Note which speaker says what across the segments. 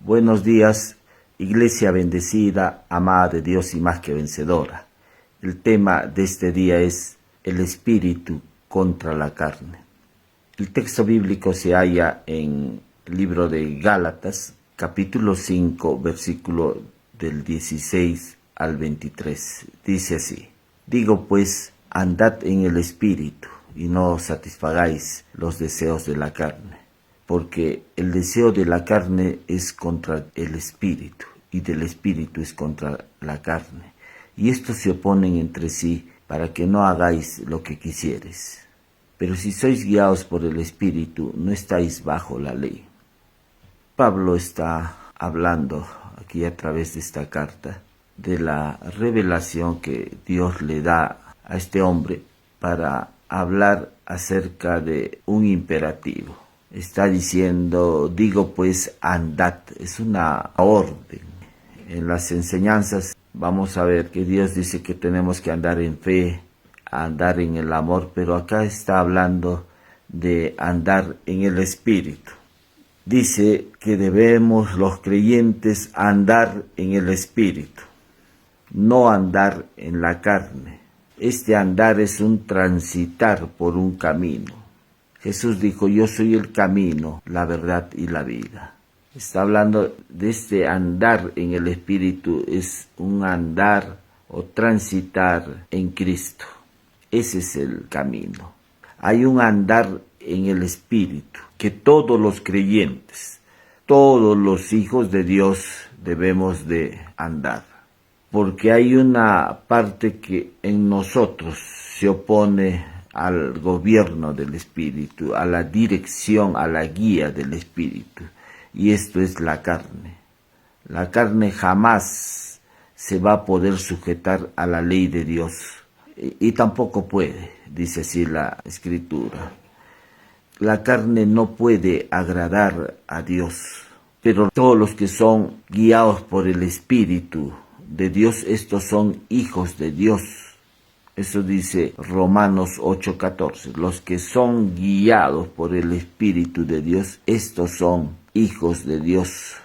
Speaker 1: Buenos días, Iglesia bendecida, amada de Dios y más que vencedora. El tema de este día es el espíritu contra la carne. El texto bíblico se halla en el libro de Gálatas, capítulo 5, versículo del 16 al 23. Dice así: Digo pues, andad en el espíritu y no satisfagáis los deseos de la carne. Porque el deseo de la carne es contra el espíritu, y del espíritu es contra la carne. Y estos se oponen entre sí, para que no hagáis lo que quisieres. Pero si sois guiados por el espíritu, no estáis bajo la ley. Pablo está hablando aquí a través de esta carta de la revelación que Dios le da a este hombre para hablar acerca de un imperativo. Está diciendo, digo pues, andad, es una orden. En las enseñanzas vamos a ver que Dios dice que tenemos que andar en fe, andar en el amor, pero acá está hablando de andar en el espíritu. Dice que debemos los creyentes andar en el espíritu, no andar en la carne. Este andar es un transitar por un camino. Jesús dijo, yo soy el camino, la verdad y la vida. Está hablando de este andar en el Espíritu, es un andar o transitar en Cristo. Ese es el camino. Hay un andar en el Espíritu que todos los creyentes, todos los hijos de Dios debemos de andar. Porque hay una parte que en nosotros se opone al gobierno del Espíritu, a la dirección, a la guía del Espíritu. Y esto es la carne. La carne jamás se va a poder sujetar a la ley de Dios. Y tampoco puede, dice así la Escritura. La carne no puede agradar a Dios. Pero todos los que son guiados por el Espíritu de Dios, estos son hijos de Dios. Eso dice Romanos 8:14. Los que son guiados por el Espíritu de Dios, estos son hijos de Dios.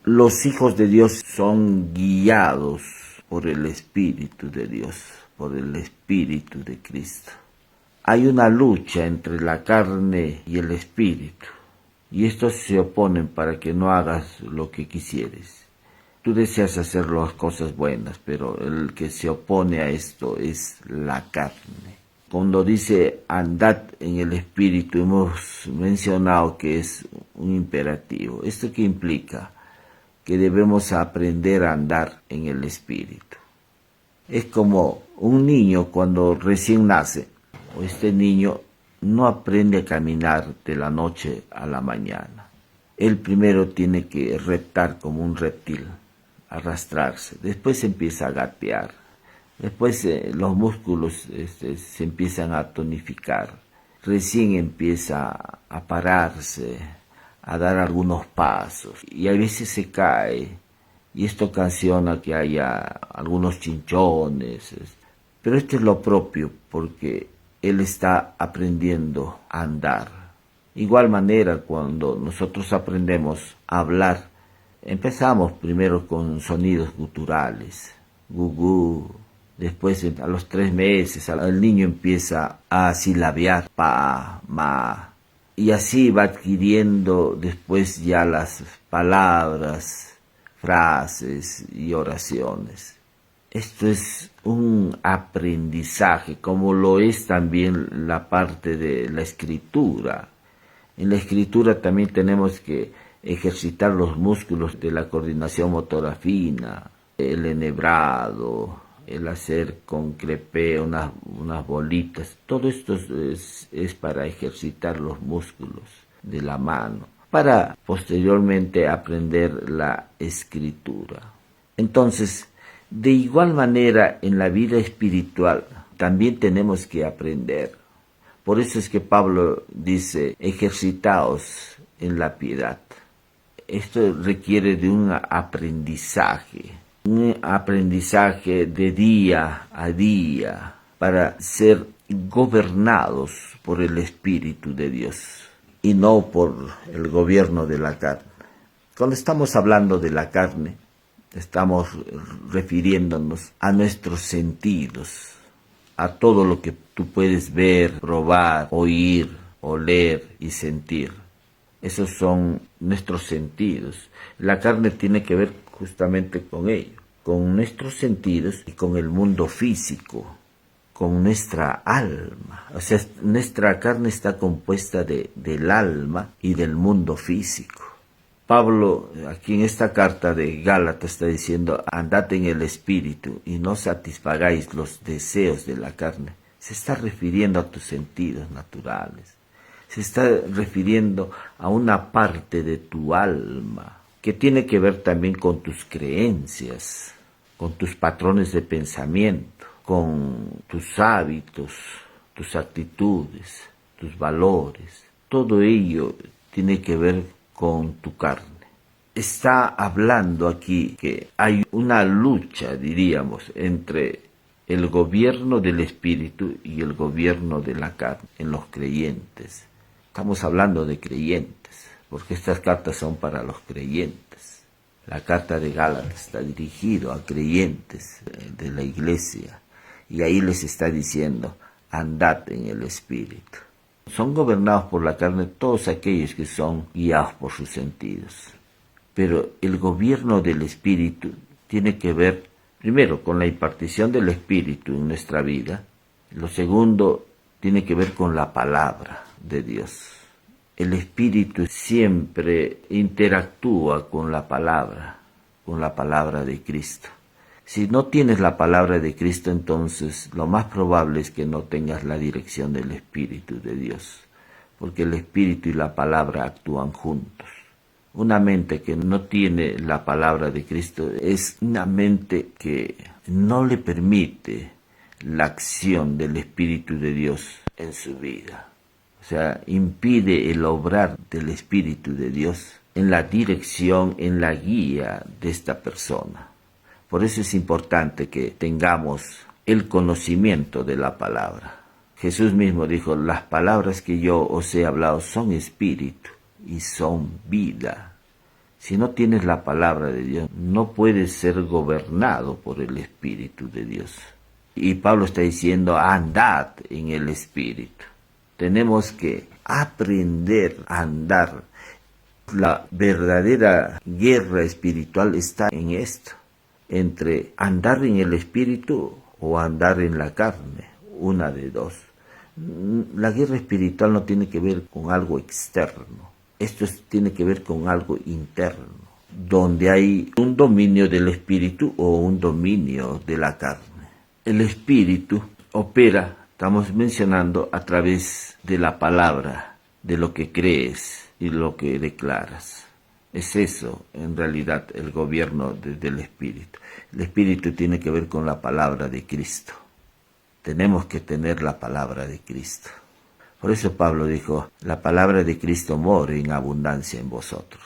Speaker 1: Los hijos de Dios son guiados por el Espíritu de Dios, por el Espíritu de Cristo. Hay una lucha entre la carne y el Espíritu, y estos se oponen para que no hagas lo que quisieres. Tú deseas hacer las cosas buenas, pero el que se opone a esto es la carne. Cuando dice andad en el espíritu, hemos mencionado que es un imperativo. ¿Esto qué implica? Que debemos aprender a andar en el espíritu. Es como un niño cuando recién nace, o este niño no aprende a caminar de la noche a la mañana. Él primero tiene que reptar como un reptil, arrastrarse, después empieza a gatear, después los músculos se empiezan a tonificar, recién empieza a pararse, a dar algunos pasos, y a veces se cae, y esto ocasiona que haya algunos chinchones, pero esto es lo propio, porque él está aprendiendo a andar. Igual manera, cuando nosotros aprendemos a hablar, empezamos primero con sonidos guturales, gugú, después a los 3 meses el niño empieza a silabear, pa, ma, y así va adquiriendo después ya las palabras, frases y oraciones. Esto es un aprendizaje, como lo es también la parte de la escritura. En la escritura también tenemos que ejercitar los músculos de la coordinación motora fina, el enhebrado, el hacer con crepé unas bolitas. Todo esto es para ejercitar los músculos de la mano, para posteriormente aprender la escritura. Entonces, de igual manera en la vida espiritual también tenemos que aprender. Por eso es que Pablo dice, ejercitaos en la piedad. Esto requiere de un aprendizaje de día a día para ser gobernados por el Espíritu de Dios y no por el gobierno de la carne. Cuando estamos hablando de la carne, estamos refiriéndonos a nuestros sentidos, a todo lo que tú puedes ver, probar, oír, oler y sentir. Esos son nuestros sentidos. La carne tiene que ver justamente con ello, con nuestros sentidos y con el mundo físico, con nuestra alma. O sea, nuestra carne está compuesta del alma y del mundo físico. Pablo, aquí en esta carta de Gálatas, está diciendo, andad en el espíritu y no satisfagáis los deseos de la carne. Se está refiriendo a tus sentidos naturales. Se está refiriendo a una parte de tu alma que tiene que ver también con tus creencias, con tus patrones de pensamiento, con tus hábitos, tus actitudes, tus valores. Todo ello tiene que ver con tu carne. Está hablando aquí que hay una lucha, diríamos, entre el gobierno del espíritu y el gobierno de la carne en los creyentes. Estamos hablando de creyentes, porque estas cartas son para los creyentes. La carta de Gálatas está dirigida a creyentes de la iglesia y ahí les está diciendo, andad en el espíritu. Son gobernados por la carne todos aquellos que son guiados por sus sentidos. Pero el gobierno del espíritu tiene que ver, primero, con la impartición del espíritu en nuestra vida. Lo segundo, tiene que ver con la palabra de Dios. El espíritu siempre interactúa con la palabra de Cristo. Si no tienes la palabra de Cristo, entonces lo más probable es que no tengas la dirección del Espíritu de Dios, porque el Espíritu y la palabra actúan juntos. Una mente que no tiene la palabra de Cristo es una mente que no le permite la acción del Espíritu de Dios en su vida. O sea, impide el obrar del Espíritu de Dios en la dirección, en la guía de esta persona. Por eso es importante que tengamos el conocimiento de la palabra. Jesús mismo dijo, las palabras que yo os he hablado son espíritu y son vida. Si no tienes la palabra de Dios, no puedes ser gobernado por el Espíritu de Dios. Y Pablo está diciendo, andad en el Espíritu. Tenemos que aprender a andar. La verdadera guerra espiritual está en esto. Entre andar en el espíritu o andar en la carne, una de dos. La guerra espiritual no tiene que ver con algo externo, esto tiene que ver con algo interno, donde hay un dominio del espíritu o un dominio de la carne. El espíritu opera, estamos mencionando, a través de la palabra, de lo que crees y lo que declaras. Es eso, en realidad, el gobierno del Espíritu. El Espíritu tiene que ver con la palabra de Cristo. Tenemos que tener la palabra de Cristo. Por eso Pablo dijo, la palabra de Cristo more en abundancia en vosotros.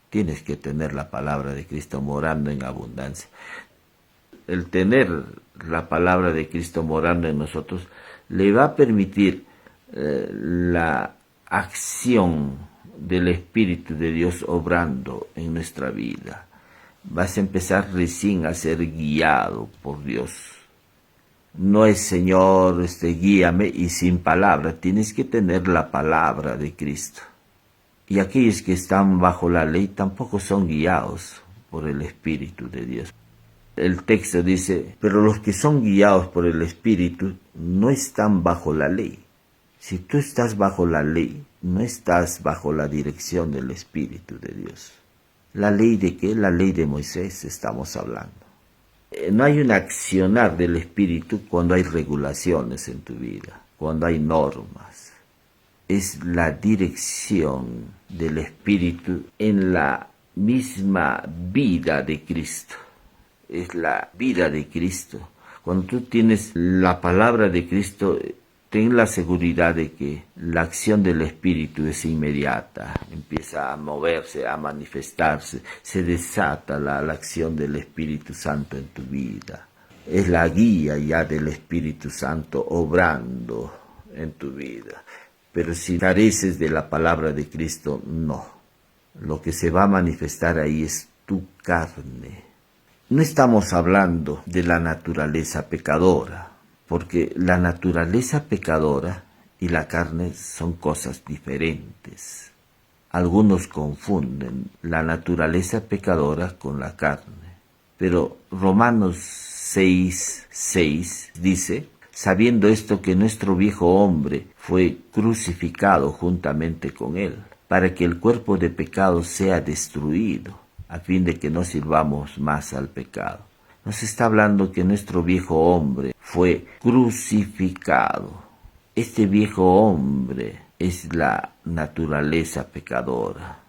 Speaker 1: Tienes que tener la palabra de Cristo morando en abundancia. El tener la palabra de Cristo morando en nosotros le va a permitir la acción del Espíritu de Dios obrando en nuestra vida. Vas a empezar recién a ser guiado por Dios. No es Señor, guíame y sin palabra. Tienes que tener la palabra de Cristo. Y aquellos que están bajo la ley tampoco son guiados por el Espíritu de Dios. El texto dice, pero los que son guiados por el Espíritu no están bajo la ley. Si tú estás bajo la ley, no estás bajo la dirección del Espíritu de Dios. ¿La ley de qué? La ley de Moisés estamos hablando. No hay un accionar del Espíritu cuando hay regulaciones en tu vida, cuando hay normas. Es la dirección del Espíritu en la misma vida de Cristo. Es la vida de Cristo. Cuando tú tienes la palabra de Cristo, ten la seguridad de que la acción del Espíritu es inmediata, empieza a moverse, a manifestarse, se desata la acción del Espíritu Santo en tu vida. Es la guía ya del Espíritu Santo obrando en tu vida. Pero si careces de la palabra de Cristo, no Lo que se va a manifestar ahí es tu carne. No estamos hablando de la naturaleza pecadora, porque la naturaleza pecadora y la carne son cosas diferentes. Algunos confunden la naturaleza pecadora con la carne, pero Romanos 6:6 dice: sabiendo esto, que nuestro viejo hombre fue crucificado juntamente con él, para que el cuerpo de pecado sea destruido, a fin de que no sirvamos más al pecado. Nos está hablando que nuestro viejo hombre fue crucificado. Este viejo hombre es la naturaleza pecadora.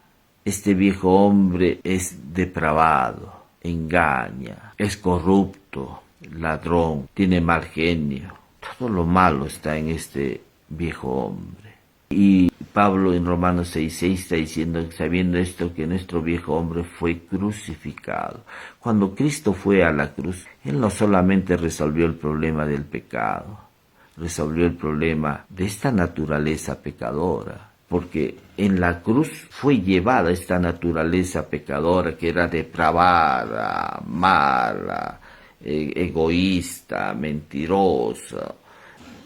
Speaker 1: Este viejo hombre es depravado, engaña, es corrupto, ladrón, tiene mal genio. Todo lo malo está en este viejo hombre. Y Pablo en Romanos 6:6 está diciendo, sabiendo esto, que nuestro viejo hombre fue crucificado. Cuando Cristo fue a la cruz, Él no solamente resolvió el problema del pecado, resolvió el problema de esta naturaleza pecadora, porque en la cruz fue llevada esta naturaleza pecadora que era depravada, mala, egoísta, mentirosa.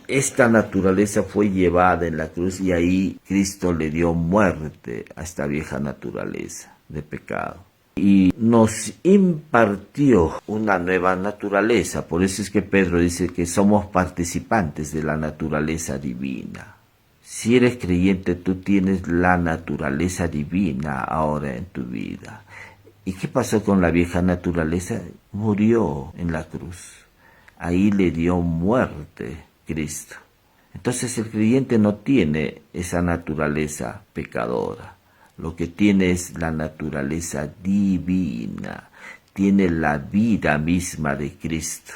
Speaker 1: Esta naturaleza fue llevada en la cruz y ahí Cristo le dio muerte a esta vieja naturaleza de pecado. Y nos impartió una nueva naturaleza. Por eso es que Pedro dice que somos participantes de la naturaleza divina. Si eres creyente, tú tienes la naturaleza divina ahora en tu vida. ¿Y qué pasó con la vieja naturaleza? Murió en la cruz. Ahí le dio muerte Cristo. Entonces el creyente no tiene esa naturaleza pecadora. Lo que tiene es la naturaleza divina. Tiene la vida misma de Cristo.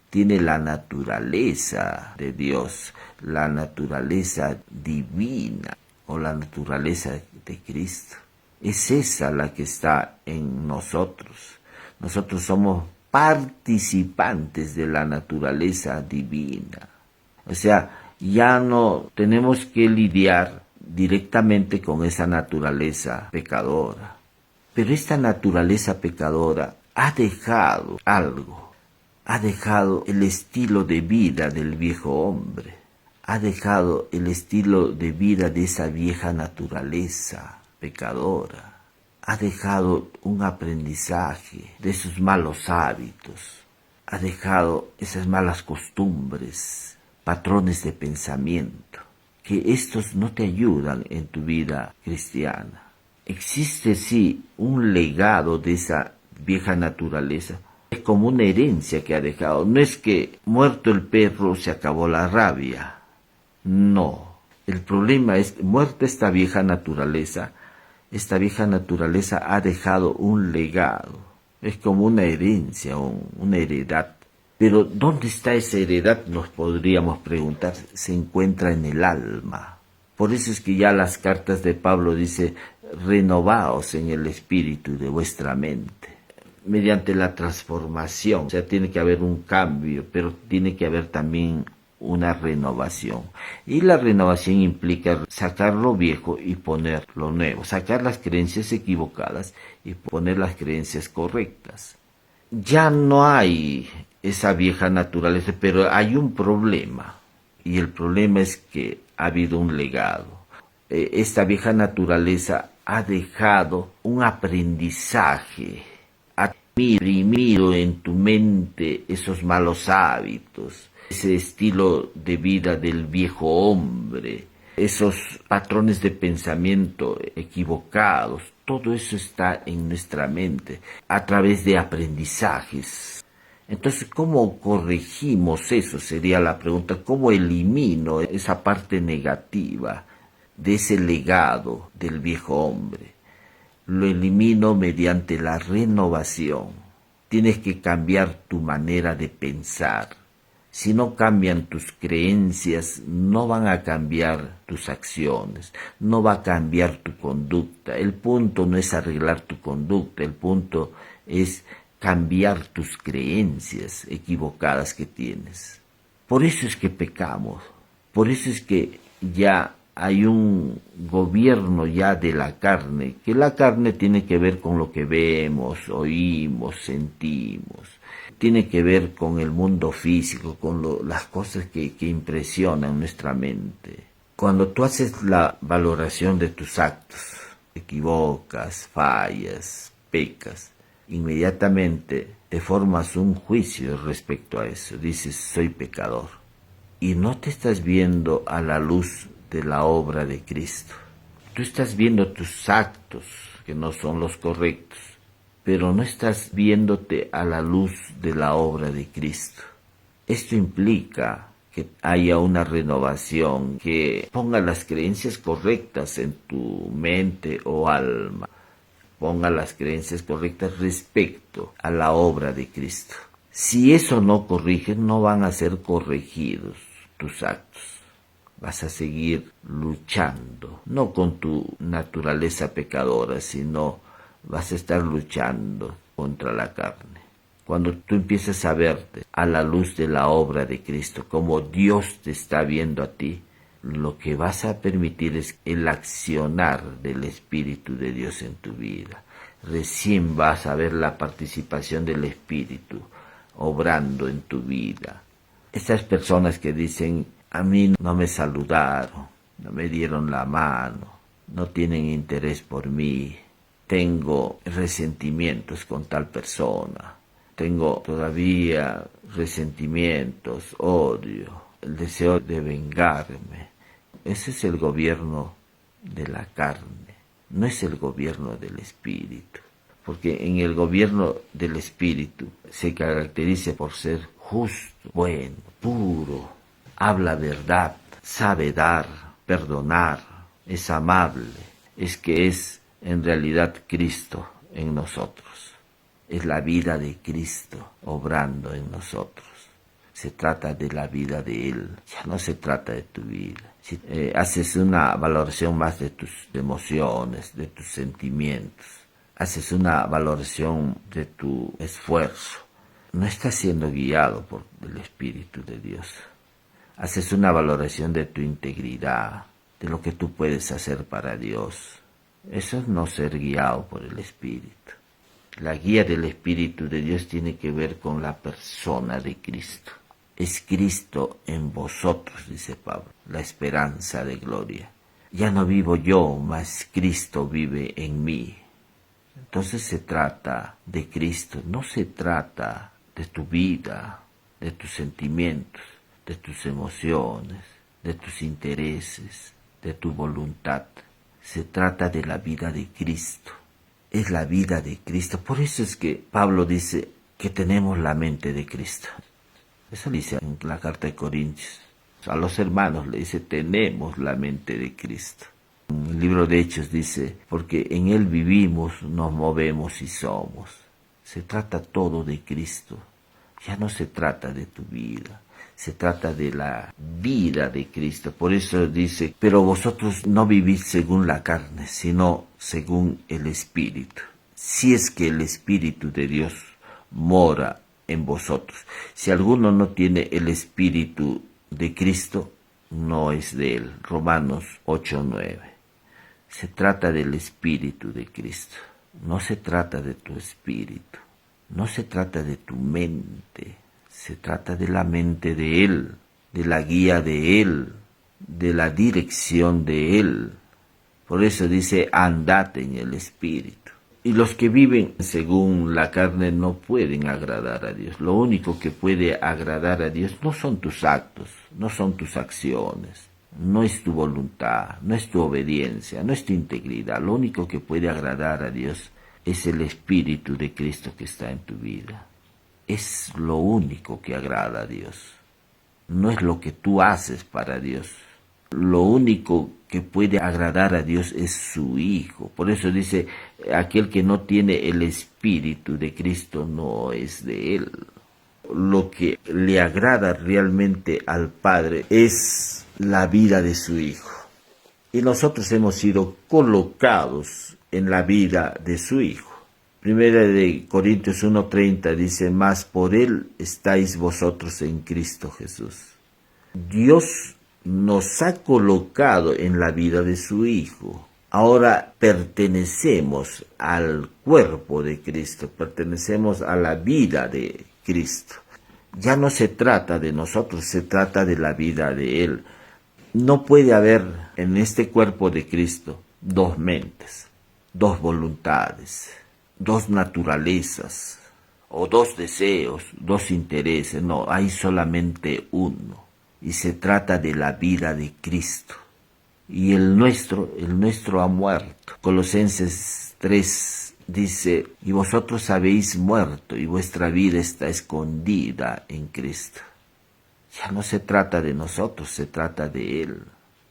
Speaker 1: Tiene la naturaleza de Dios, la naturaleza divina o la naturaleza de Cristo. Es esa la que está en nosotros. Nosotros somos participantes de la naturaleza divina. O sea, ya no tenemos que lidiar directamente con esa naturaleza pecadora. Pero esta naturaleza pecadora ha dejado algo. Ha dejado el estilo de vida del viejo hombre. Ha dejado el estilo de vida de esa vieja naturaleza pecadora. Ha dejado un aprendizaje de esos malos hábitos. Ha dejado esas malas costumbres, patrones de pensamiento, que estos no te ayudan en tu vida cristiana. Existe sí un legado de esa vieja naturaleza, es como una herencia que ha dejado. No es que muerto el perro se acabó la rabia, no. El problema es, muerta esta vieja naturaleza ha dejado un legado, es como una herencia, una heredad. Pero ¿dónde está esa heredad? Nos podríamos preguntar. Se encuentra en el alma. Por eso es que ya las cartas de Pablo dice: renovaos en el espíritu de vuestra mente, mediante la transformación. O sea, tiene que haber un cambio, pero tiene que haber también una renovación. Y la renovación implica sacar lo viejo y poner lo nuevo, sacar las creencias equivocadas y poner las creencias correctas. Ya no hay esa vieja naturaleza, pero hay un problema, y el problema es que ha habido un legado. Esta vieja naturaleza ha dejado un aprendizaje, ha imprimido en tu mente esos malos hábitos, ese estilo de vida del viejo hombre, esos patrones de pensamiento equivocados. Todo eso está en nuestra mente a través de aprendizajes. Entonces, ¿cómo corregimos eso? Sería la pregunta. ¿Cómo elimino esa parte negativa de ese legado del viejo hombre? Lo elimino mediante la renovación. Tienes que cambiar tu manera de pensar. Si no cambian tus creencias, no van a cambiar tus acciones, no va a cambiar tu conducta. El punto no es arreglar tu conducta, el punto es cambiar tus creencias equivocadas que tienes. Por eso es que pecamos, por eso es que ya hay un gobierno ya de la carne, que la carne tiene que ver con lo que vemos, oímos, sentimos, tiene que ver con el mundo físico, con las cosas que impresionan nuestra mente. Cuando tú haces la valoración de tus actos, te equivocas, fallas, pecas, inmediatamente te formas un juicio respecto a eso. Dices, soy pecador. Y no te estás viendo a la luz de la obra de Cristo. Tú estás viendo tus actos, que no son los correctos, pero no estás viéndote a la luz de la obra de Cristo. Esto implica que haya una renovación, que ponga las creencias correctas en tu mente o alma, ponga las creencias correctas respecto a la obra de Cristo. Si eso no corriges, no van a ser corregidos tus actos. Vas a seguir luchando, no con tu naturaleza pecadora, sino vas a estar luchando contra la carne. Cuando tú empiezas a verte a la luz de la obra de Cristo, como Dios te está viendo a ti, lo que vas a permitir es el accionar del Espíritu de Dios en tu vida. Recién vas a ver la participación del Espíritu obrando en tu vida. Esas personas que dicen, a mí no me saludaron, no me dieron la mano, no tienen interés por mí, tengo resentimientos con tal persona, tengo todavía resentimientos, odio, el deseo de vengarme. Ese es el gobierno de la carne, no es el gobierno del Espíritu. Porque en el gobierno del Espíritu se caracteriza por ser justo, bueno, puro, habla verdad, sabe dar, perdonar, es amable, es que es en realidad Cristo en nosotros. Es la vida de Cristo obrando en nosotros. Se trata de la vida de Él, ya no se trata de tu vida. Si haces una valoración más de tus emociones, de tus sentimientos, haces una valoración de tu esfuerzo, no estás siendo guiado por el Espíritu de Dios. Haces una valoración de tu integridad, de lo que tú puedes hacer para Dios. Eso es no ser guiado por el Espíritu. La guía del Espíritu de Dios tiene que ver con la persona de Cristo. Es Cristo en vosotros, dice Pablo, la esperanza de gloria. Ya no vivo yo, mas Cristo vive en mí. Entonces se trata de Cristo, no se trata de tu vida, de tus sentimientos, de tus emociones, de tus intereses, de tu voluntad. Se trata de la vida de Cristo. Es la vida de Cristo. Por eso es que Pablo dice que tenemos la mente de Cristo. Eso dice en la carta de Corintios. A los hermanos le dice, tenemos la mente de Cristo. En el libro de Hechos dice, porque en Él vivimos, nos movemos y somos. Se trata todo de Cristo. Ya no se trata de tu vida. Se trata de la vida de Cristo. Por eso dice, pero vosotros no vivís según la carne, sino según el Espíritu. Si es que el Espíritu de Dios mora en vosotros. Si alguno no tiene el Espíritu de Cristo, no es de él. Romanos 8:9. Se trata del Espíritu de Cristo. No se trata de tu espíritu. No se trata de tu mente. Se trata de la mente de Él, de la guía de Él, de la dirección de Él. Por eso dice, andad en el Espíritu. Y los que viven según la carne no pueden agradar a Dios. Lo único que puede agradar a Dios no son tus actos, no son tus acciones, no es tu voluntad, no es tu obediencia, no es tu integridad. Lo único que puede agradar a Dios es el Espíritu de Cristo que está en tu vida. Es lo único que agrada a Dios. No es lo que tú haces para Dios. Lo único que puede agradar a Dios es su Hijo. Por eso dice, aquel que no tiene el Espíritu de Cristo no es de Él. Lo que le agrada realmente al Padre es la vida de su Hijo. Y nosotros hemos sido colocados en la vida de su Hijo. Primera de Corintios 1:30 dice, mas por Él estáis vosotros en Cristo Jesús. Dios nos ha colocado en la vida de su Hijo. Ahora pertenecemos al cuerpo de Cristo, pertenecemos a la vida de Cristo. Ya no se trata de nosotros, se trata de la vida de Él. No puede haber en este cuerpo de Cristo dos mentes, dos voluntades, dos naturalezas, o dos deseos, dos intereses. No, hay solamente uno. Y se trata de la vida de Cristo. Y el nuestro ha muerto. Colosenses 3 dice, y vosotros habéis muerto, y vuestra vida está escondida en Cristo. Ya no se trata de nosotros, se trata de Él.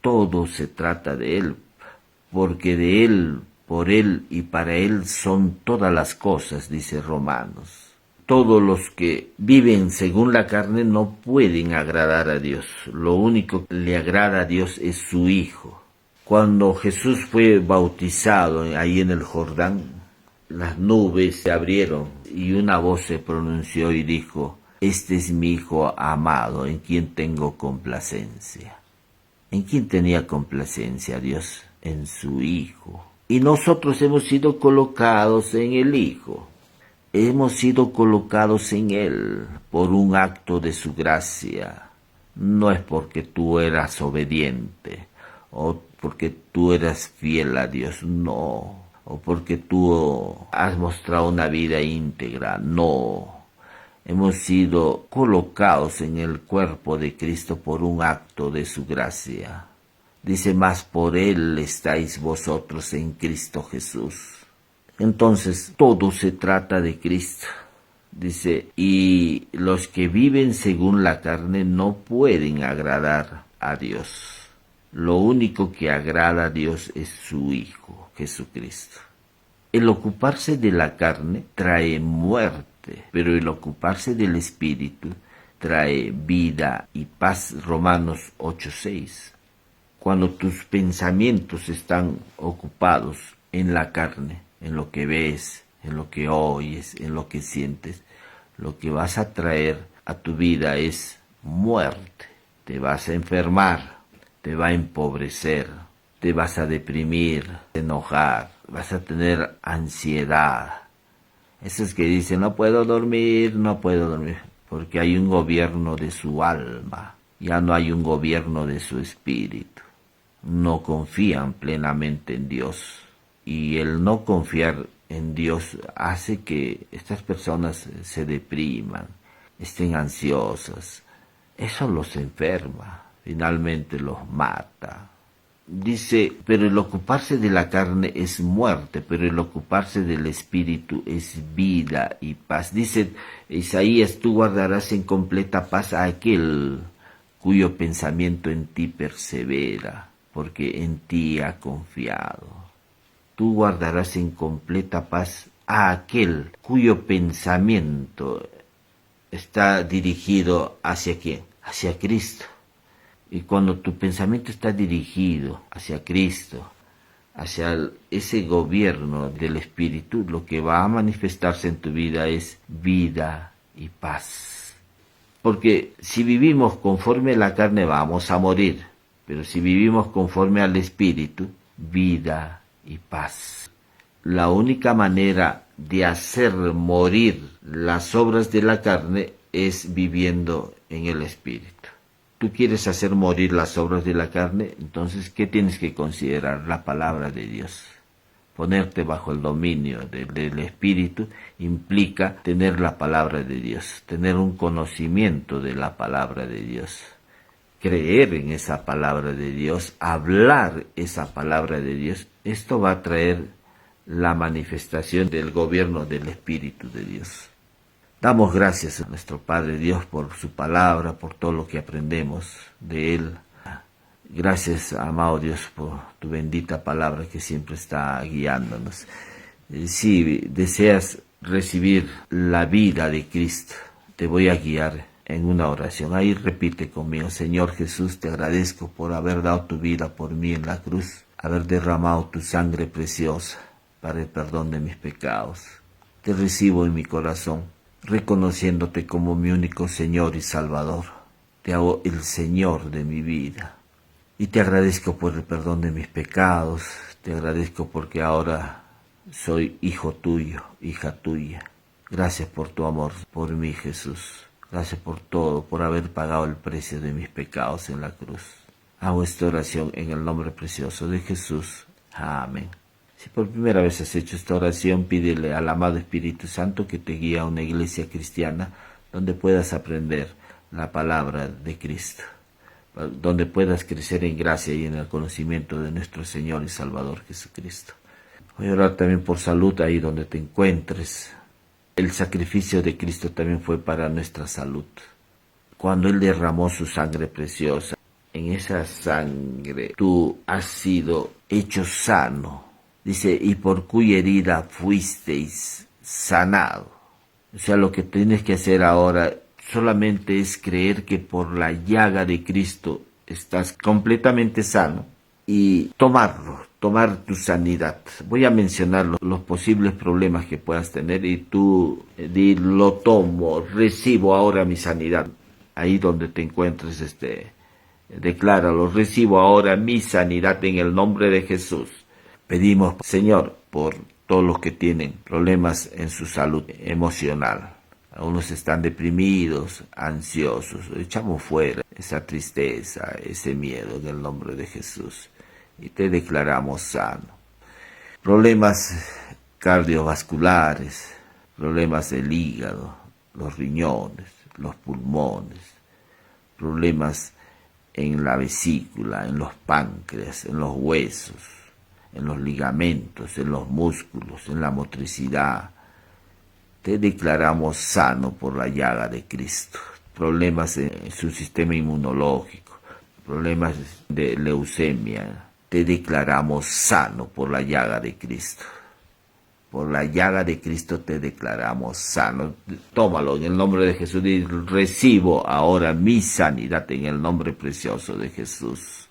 Speaker 1: Todo se trata de Él, porque de Él, por Él y para Él son todas las cosas, dice Romanos. Todos los que viven según la carne no pueden agradar a Dios. Lo único que le agrada a Dios es su Hijo. Cuando Jesús fue bautizado ahí en el Jordán, las nubes se abrieron y una voz se pronunció y dijo, este es mi Hijo amado, en quien tengo complacencia. ¿En quién tenía complacencia Dios? En su Hijo. Y nosotros hemos sido colocados en el Hijo. Hemos sido colocados en Él por un acto de su gracia. No es porque tú eras obediente o porque tú eras fiel a Dios, no. O porque tú has mostrado una vida íntegra, no. Hemos sido colocados en el cuerpo de Cristo por un acto de su gracia. Dice, más por Él estáis vosotros en Cristo Jesús. Entonces, todo se trata de Cristo. Dice, y los que viven según la carne no pueden agradar a Dios. Lo único que agrada a Dios es su Hijo, Jesucristo. El ocuparse de la carne trae muerte, pero el ocuparse del Espíritu trae vida y paz. Romanos 8:6. Cuando tus pensamientos están ocupados en la carne, en lo que ves, en lo que oyes, en lo que sientes, lo que vas a traer a tu vida es muerte. Te vas a enfermar, te va a empobrecer, te vas a deprimir, enojar, vas a tener ansiedad. Esos que dicen, no puedo dormir, porque hay un gobierno de su alma, ya no hay un gobierno de su espíritu. No confían plenamente en Dios. Y el no confiar en Dios hace que estas personas se depriman, estén ansiosas. Eso los enferma, finalmente los mata. Dice, pero el ocuparse de la carne es muerte, pero el ocuparse del espíritu es vida y paz. Dice Isaías, tú guardarás en completa paz a aquel cuyo pensamiento en ti persevera, porque en ti ha confiado. Tú guardarás en completa paz a aquel cuyo pensamiento está dirigido ¿hacia quién? Hacia Cristo. Y cuando tu pensamiento está dirigido hacia Cristo, hacia ese gobierno del Espíritu, lo que va a manifestarse en tu vida es vida y paz. Porque si vivimos conforme a la carne vamos a morir, pero si vivimos conforme al Espíritu, vida y paz. La única manera de hacer morir las obras de la carne es viviendo en el Espíritu. ¿Tú quieres hacer morir las obras de la carne? Entonces, ¿qué tienes que considerar? La palabra de Dios. Ponerte bajo el dominio del Espíritu implica tener la palabra de Dios, tener un conocimiento de la palabra de Dios, creer en esa palabra de Dios, hablar esa palabra de Dios. Esto va a traer la manifestación del gobierno del Espíritu de Dios. Damos gracias a nuestro Padre Dios por su palabra, por todo lo que aprendemos de Él. Gracias, amado Dios, por tu bendita palabra que siempre está guiándonos. Si deseas recibir la vida de Cristo, te voy a guiar en una oración. Ahí repite conmigo: Señor Jesús, te agradezco por haber dado tu vida por mí en la cruz, haber derramado tu sangre preciosa para el perdón de mis pecados. Te recibo en mi corazón, reconociéndote como mi único Señor y Salvador. Te hago el Señor de mi vida. Y te agradezco por el perdón de mis pecados, te agradezco porque ahora soy hijo tuyo, hija tuya. Gracias por tu amor por mí, Jesús. Gracias por todo, por haber pagado el precio de mis pecados en la cruz. Hago esta oración en el nombre precioso de Jesús. Amén. Si por primera vez has hecho esta oración, pídele al amado Espíritu Santo que te guíe a una iglesia cristiana donde puedas aprender la palabra de Cristo, donde puedas crecer en gracia y en el conocimiento de nuestro Señor y Salvador Jesucristo. Voy a orar también por salud ahí donde te encuentres. El sacrificio de Cristo también fue para nuestra salud. Cuando Él derramó su sangre preciosa, en esa sangre tú has sido hecho sano. Dice, y por cuya herida fuisteis sanado. O sea, lo que tienes que hacer ahora solamente es creer que por la llaga de Cristo estás completamente sano y tomar tu sanidad. Voy a mencionar los posibles problemas que puedas tener y tú lo tomo, recibo ahora mi sanidad. Ahí donde te encuentres, decláralo, recibo ahora mi sanidad en el nombre de Jesús. Pedimos, Señor, por todos los que tienen problemas en su salud emocional. Algunos están deprimidos, ansiosos. Echamos fuera esa tristeza, ese miedo en el nombre de Jesús. Y te declaramos sano. Problemas cardiovasculares, problemas del hígado, los riñones, los pulmones, problemas en la vesícula, en los páncreas, en los huesos, en los ligamentos, en los músculos, en la motricidad. Te declaramos sano por la llaga de Cristo. Problemas en su sistema inmunológico, problemas de leucemia. Te declaramos sano por la llaga de Cristo. Por la llaga de Cristo te declaramos sano. Tómalo en el nombre de Jesús y recibo ahora mi sanidad en el nombre precioso de Jesús.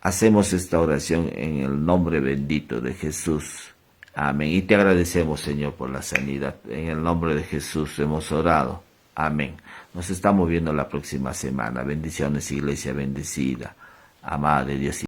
Speaker 1: Hacemos esta oración en el nombre bendito de Jesús. Amén. Y te agradecemos, Señor, por la sanidad. En el nombre de Jesús hemos orado. Amén. Nos estamos viendo la próxima semana. Bendiciones, iglesia bendecida, amada de Dios.